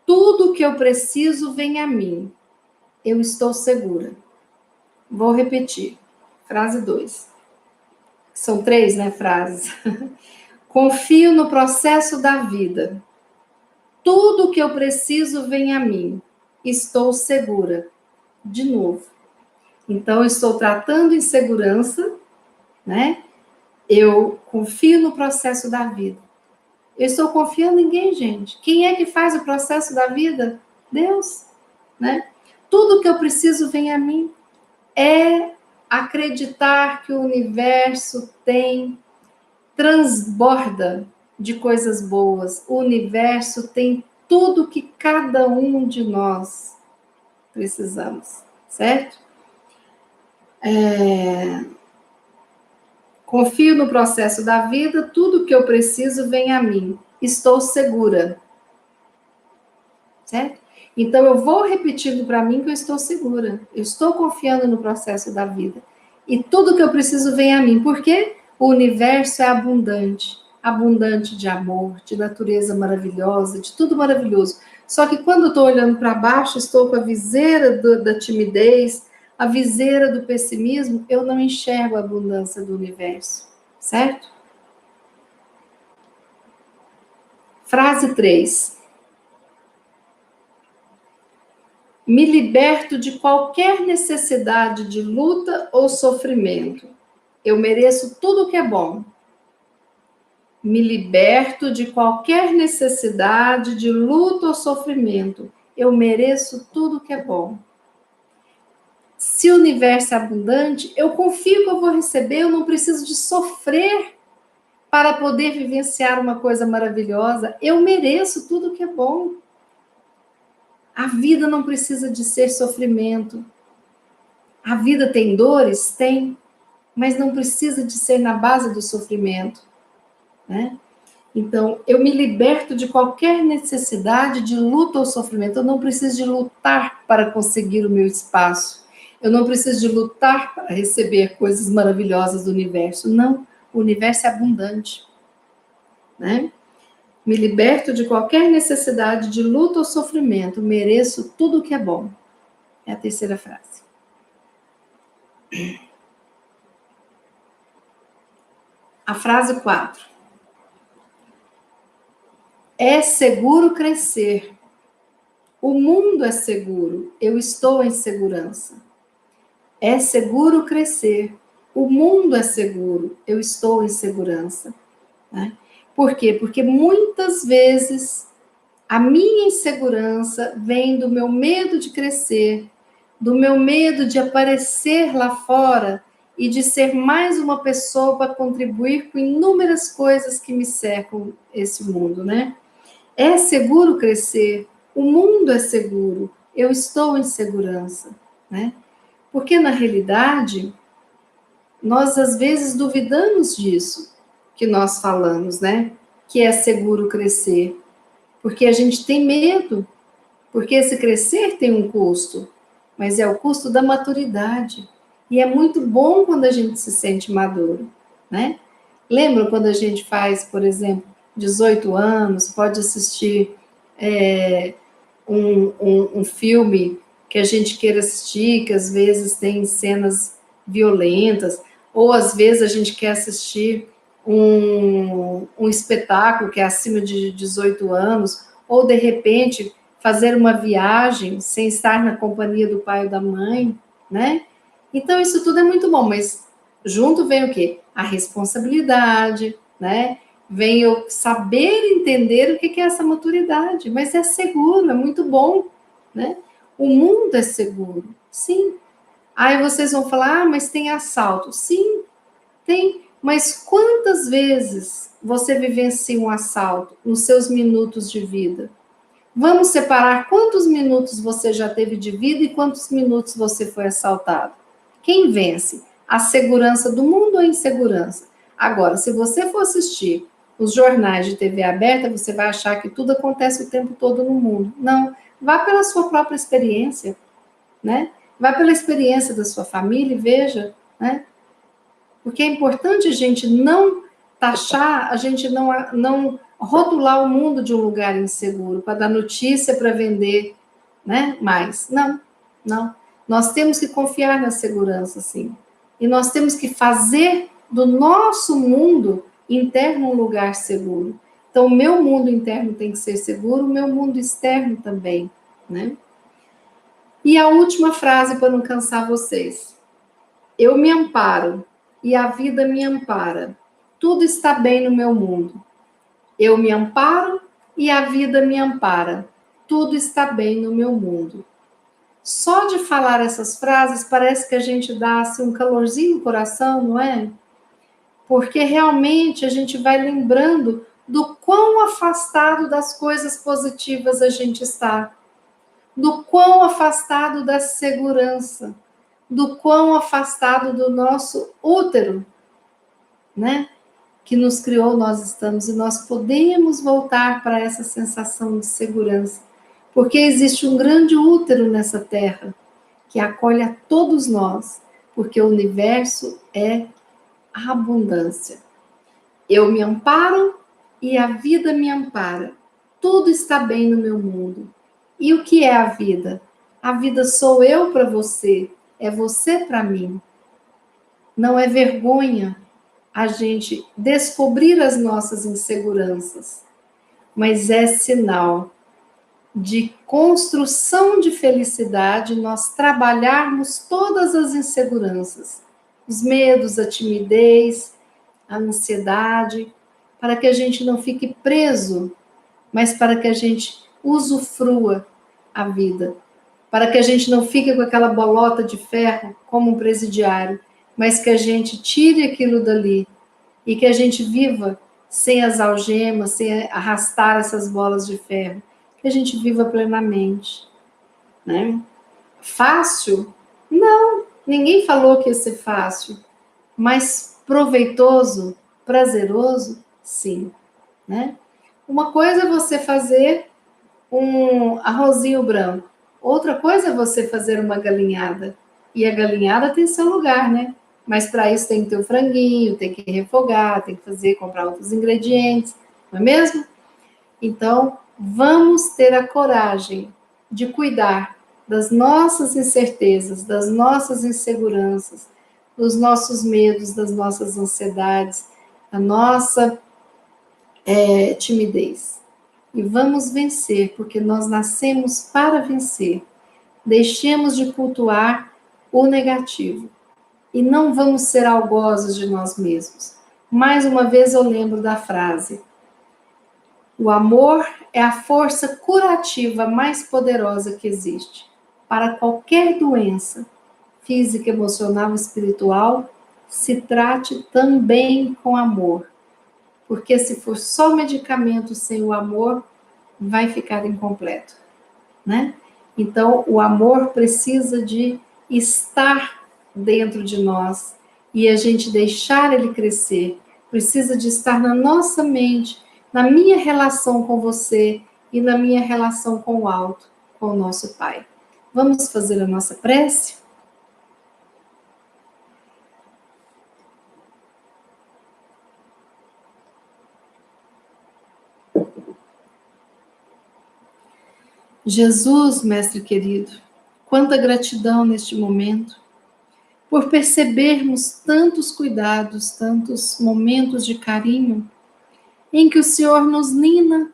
Tudo que eu preciso vem a mim. Eu estou segura. Vou repetir. Frase 2. São 3, né, frases. Confio no processo da vida. Tudo que eu preciso vem a mim. Estou segura. De novo. Então, eu estou tratando insegurança, né? Eu confio no processo da vida. Eu estou confiando em quem, gente? Quem é que faz o processo da vida? Deus, né? Tudo que eu preciso vem a mim. É acreditar que o universo transborda de coisas boas. O universo tem tudo que cada um de nós precisamos, certo? Confio no processo da vida, tudo que eu preciso vem a mim. Estou segura, certo? Então eu vou repetindo para mim que eu estou segura. Eu estou confiando no processo da vida. E tudo que eu preciso vem a mim. Por quê? O universo é abundante, abundante de amor, de natureza maravilhosa, de tudo maravilhoso. Só que quando eu estou olhando para baixo, estou com a viseira da timidez, a viseira do pessimismo, eu não enxergo a abundância do universo, certo? Frase 3. Me liberto de qualquer necessidade de luta ou sofrimento. Eu mereço tudo que é bom. Me liberto de qualquer necessidade de luta ou sofrimento. Eu mereço tudo que é bom. Se o universo é abundante, eu confio que eu vou receber, eu não preciso de sofrer para poder vivenciar uma coisa maravilhosa. Eu mereço tudo que é bom. A vida não precisa de ser sofrimento. A vida tem dores? Tem, mas não precisa de ser na base do sofrimento, né? Então, eu me liberto de qualquer necessidade de luta ou sofrimento. Eu não preciso de lutar para conseguir o meu espaço. Eu não preciso de lutar para receber coisas maravilhosas do universo. Não, o universo é abundante, né? Me liberto de qualquer necessidade de luta ou sofrimento. Mereço tudo o que é bom. É a terceira frase. A frase 4. É seguro crescer. O mundo é seguro. Eu estou em segurança. É seguro crescer. O mundo é seguro. Eu estou em segurança. Né? Por quê? Porque muitas vezes a minha insegurança vem do meu medo de crescer, do meu medo de aparecer lá fora e de ser mais uma pessoa para contribuir com inúmeras coisas que me cercam esse mundo, né? É seguro crescer, o mundo é seguro, eu estou em segurança, né? Porque na realidade, nós às vezes duvidamos disso que nós falamos, né? Que é seguro crescer, porque a gente tem medo, porque esse crescer tem um custo, mas é o custo da maturidade. E é muito bom quando a gente se sente maduro, né? Lembra quando a gente faz, por exemplo, 18 anos, pode assistir um filme que a gente queira assistir, que às vezes tem cenas violentas, ou às vezes a gente quer assistir um espetáculo que é acima de 18 anos, ou de repente fazer uma viagem sem estar na companhia do pai ou da mãe, né? Então isso tudo é muito bom, mas junto vem o quê? A responsabilidade, né? Vem eu saber entender o que é essa maturidade, mas é seguro, é muito bom, né? O mundo é seguro, sim. Aí vocês vão falar, mas tem assalto. Sim, tem, mas quantas vezes você vivencia um assalto nos seus minutos de vida? Vamos separar quantos minutos você já teve de vida e quantos minutos você foi assaltado. Quem vence? A segurança do mundo ou a insegurança? Agora, se você for assistir os jornais de TV aberta, você vai achar que tudo acontece o tempo todo no mundo. Não, vá pela sua própria experiência, né? Vá pela experiência da sua família e veja, né? Porque é importante a gente não taxar, a gente não rotular o mundo de um lugar inseguro para dar notícia para vender, né? Mais. Não, não. Nós temos que confiar na segurança, sim. E nós temos que fazer do nosso mundo interno um lugar seguro. Então, o meu mundo interno tem que ser seguro, o meu mundo externo também, né? E a última frase para não cansar vocês. Eu me amparo e a vida me ampara. Tudo está bem no meu mundo. Eu me amparo e a vida me ampara. Tudo está bem no meu mundo. Só de falar essas frases parece que a gente dá assim, um calorzinho no coração, não é? Porque realmente a gente vai lembrando do quão afastado das coisas positivas a gente está, do quão afastado da segurança, do quão afastado do nosso útero, né? Que nos criou, nós estamos, e nós podemos voltar para essa sensação de segurança, porque existe um grande útero nessa terra que acolhe a todos nós, porque o universo é a abundância. Eu me amparo e a vida me ampara. Tudo está bem no meu mundo. E o que é a vida? A vida sou eu para você, é você para mim. Não é vergonha a gente descobrir as nossas inseguranças, mas é sinal de construção de felicidade nós trabalharmos todas as inseguranças, os medos, a timidez, a ansiedade, para que a gente não fique preso, mas para que a gente usufrua a vida, para que a gente não fique com aquela bolota de ferro como um presidiário, mas que a gente tire aquilo dali e que a gente viva sem as algemas, sem arrastar essas bolas de ferro, que a gente viva plenamente, né? Fácil? Não, ninguém falou que ia ser fácil, mas proveitoso, prazeroso, sim, né? Uma coisa é você fazer um arrozinho branco, outra coisa é você fazer uma galinhada, e a galinhada tem seu lugar, né? Mas para isso tem que ter o franguinho, tem que refogar, tem que fazer, comprar outros ingredientes, não é mesmo? Então, vamos ter a coragem de cuidar das nossas incertezas, das nossas inseguranças, dos nossos medos, das nossas ansiedades, da nossa timidez. E vamos vencer, porque nós nascemos para vencer. Deixemos de cultuar o negativo e não vamos ser algozes de nós mesmos. Mais uma vez eu lembro da frase: o amor é a força curativa mais poderosa que existe. Para qualquer doença, física, emocional, espiritual, se trate também com amor. Porque se for só medicamento sem o amor, vai ficar incompleto, né? Então, o amor precisa de estar dentro de nós e a gente deixar ele crescer. Precisa de estar na nossa mente, na minha relação com você e na minha relação com o alto, com o nosso Pai. Vamos fazer a nossa prece? Jesus, mestre querido, quanta gratidão neste momento, por percebermos tantos cuidados, tantos momentos de carinho, em que o Senhor nos nina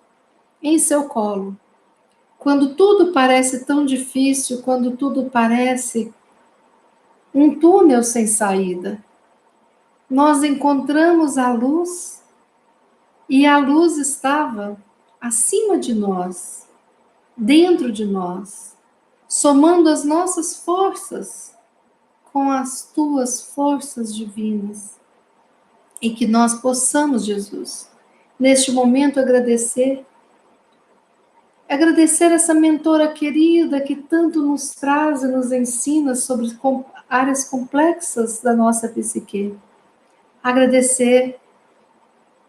em seu colo. Quando tudo parece tão difícil, quando tudo parece um túnel sem saída, nós encontramos a luz e a luz estava acima de nós, dentro de nós, somando as nossas forças com as tuas forças divinas. E que nós possamos, Jesus, neste momento agradecer essa mentora querida que tanto nos traz e nos ensina sobre áreas complexas da nossa psique. Agradecer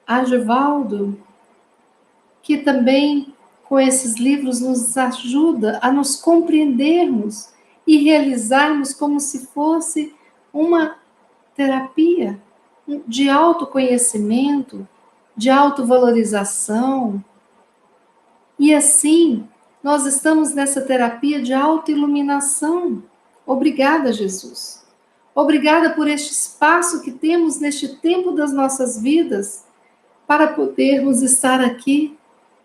a Givaldo, que também com esses livros nos ajuda a nos compreendermos e realizarmos como se fosse uma terapia de autoconhecimento, de autovalorização. E assim, nós estamos nessa terapia de autoiluminação. Obrigada, Jesus. Obrigada por este espaço que temos neste tempo das nossas vidas para podermos estar aqui,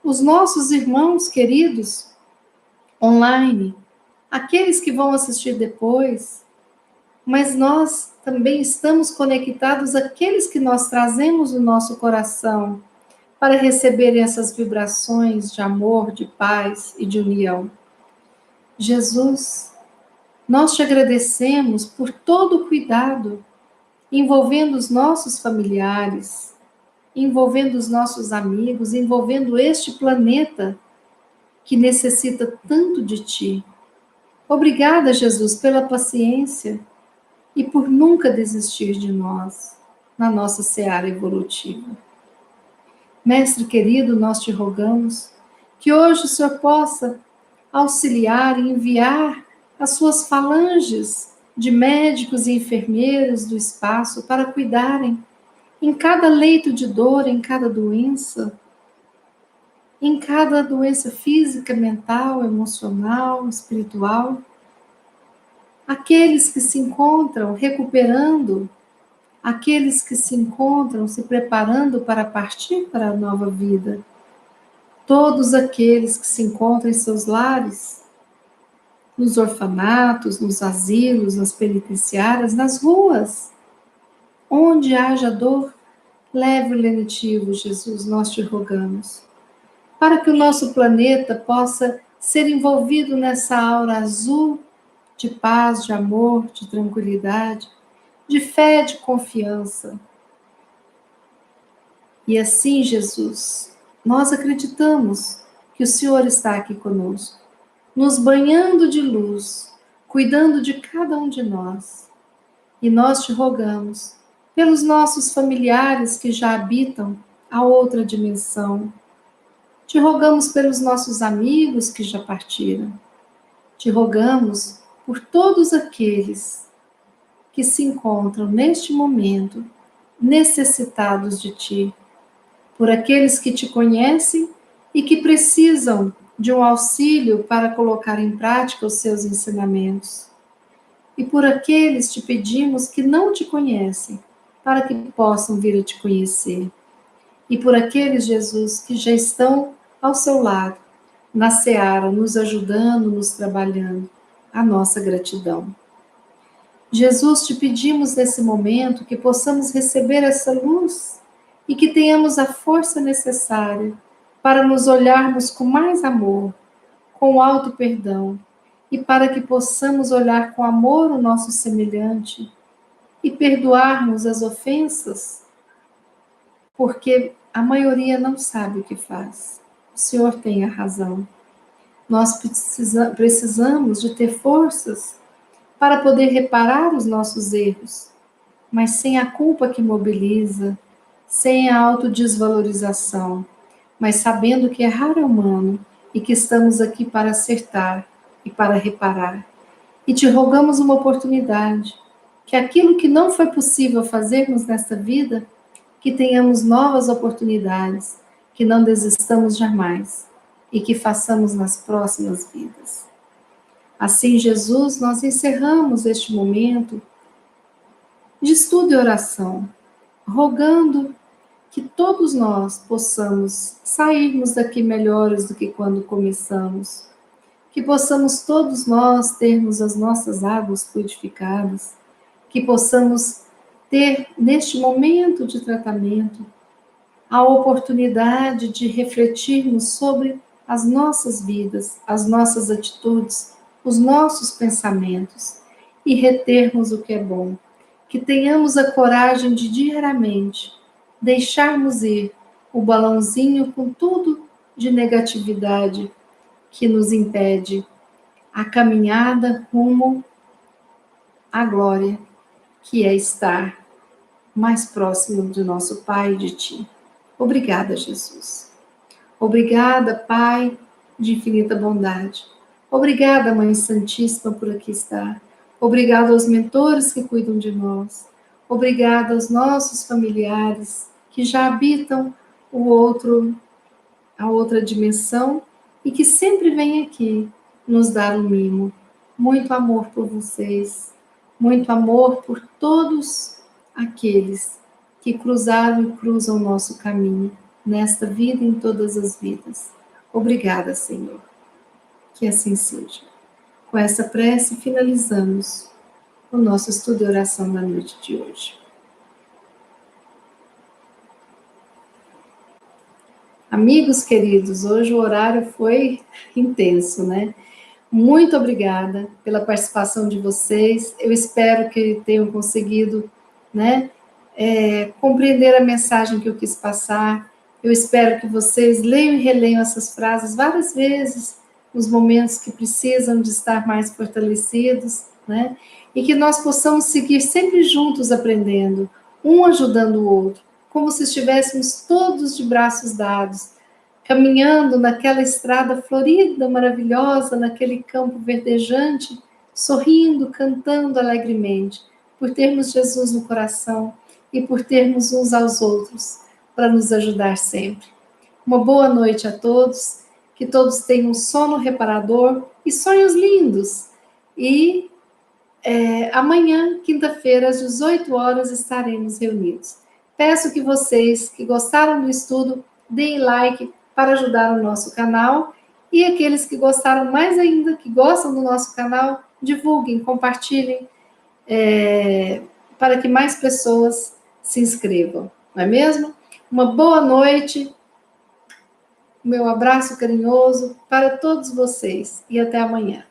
os nossos irmãos queridos, online, aqueles que vão assistir depois, mas nós também estamos conectados àqueles que nós trazemos no nosso coração, para receberem essas vibrações de amor, de paz e de união. Jesus, nós te agradecemos por todo o cuidado envolvendo os nossos familiares, envolvendo os nossos amigos, envolvendo este planeta que necessita tanto de ti. Obrigada, Jesus, pela paciência e por nunca desistir de nós na nossa seara evolutiva. Mestre querido, nós te rogamos que hoje o Senhor possa auxiliar e enviar as suas falanges de médicos e enfermeiros do espaço para cuidarem em cada leito de dor, em cada doença física, mental, emocional, espiritual. Aqueles que se encontram recuperando, aqueles que se encontram se preparando para partir para a nova vida. Todos aqueles que se encontram em seus lares, nos orfanatos, nos asilos, nas penitenciárias, nas ruas, onde haja dor, leve o lenitivo, Jesus, nós te rogamos, para que o nosso planeta possa ser envolvido nessa aura azul de paz, de amor, de tranquilidade, de fé, de confiança. E assim, Jesus, nós acreditamos que o Senhor está aqui conosco, nos banhando de luz, cuidando de cada um de nós. E nós te rogamos pelos nossos familiares que já habitam a outra dimensão. Te rogamos pelos nossos amigos que já partiram. Te rogamos por todos aqueles que se encontram neste momento necessitados de ti, por aqueles que te conhecem e que precisam de um auxílio para colocar em prática os seus ensinamentos. E por aqueles te pedimos que não te conhecem, para que possam vir a te conhecer. E por aqueles, Jesus, que já estão ao seu lado, na seara, nos ajudando, nos trabalhando, a nossa gratidão. Jesus, te pedimos nesse momento que possamos receber essa luz e que tenhamos a força necessária para nos olharmos com mais amor, com alto perdão, e para que possamos olhar com amor o nosso semelhante e perdoarmos as ofensas, porque a maioria não sabe o que faz. O Senhor tem a razão. Nós precisamos de ter forças para poder reparar os nossos erros, mas sem a culpa que mobiliza, sem a autodesvalorização, mas sabendo que errar é humano e que estamos aqui para acertar e para reparar. E te rogamos uma oportunidade, que aquilo que não foi possível fazermos nesta vida, que tenhamos novas oportunidades, que não desistamos jamais e que façamos nas próximas vidas. Assim, Jesus, nós encerramos este momento de estudo e oração, rogando que todos nós possamos sairmos daqui melhores do que quando começamos, que possamos todos nós termos as nossas águas fluidificadas, que possamos ter, neste momento de tratamento, a oportunidade de refletirmos sobre as nossas vidas, as nossas atitudes, os nossos pensamentos e retermos o que é bom. Que tenhamos a coragem de diariamente deixarmos ir o balãozinho com tudo de negatividade que nos impede a caminhada rumo à glória, que é estar mais próximo do nosso Pai e de Ti. Obrigada, Jesus. Obrigada, Pai de infinita bondade. Obrigada, Mãe Santíssima, por aqui estar. Obrigada aos mentores que cuidam de nós. Obrigada aos nossos familiares que já habitam a outra dimensão e que sempre vêm aqui nos dar um mimo. Muito amor por vocês. Muito amor por todos aqueles que cruzaram e cruzam o nosso caminho, nesta vida e em todas as vidas. Obrigada, Senhor. Que assim seja. Com essa prece, finalizamos o nosso estudo e oração da noite de hoje. Amigos queridos, hoje o horário foi intenso, né? Muito obrigada pela participação de vocês. Eu espero que tenham conseguido, né, compreender a mensagem que eu quis passar. Eu espero que vocês leiam e releiam essas frases várias vezes, nos momentos que precisam de estar mais fortalecidos, né? E que nós possamos seguir sempre juntos aprendendo, um ajudando o outro, como se estivéssemos todos de braços dados, caminhando naquela estrada florida, maravilhosa, naquele campo verdejante, sorrindo, cantando alegremente, por termos Jesus no coração e por termos uns aos outros para nos ajudar sempre. Uma boa noite a todos, que todos tenham um sono reparador e sonhos lindos. E amanhã, quinta-feira, às 18 horas, estaremos reunidos. Peço que vocês que gostaram do estudo deem like para ajudar o nosso canal e aqueles que gostaram mais ainda, que gostam do nosso canal, divulguem, compartilhem, para que mais pessoas se inscrevam, não é mesmo? Uma boa noite, meu abraço carinhoso para todos vocês e até amanhã.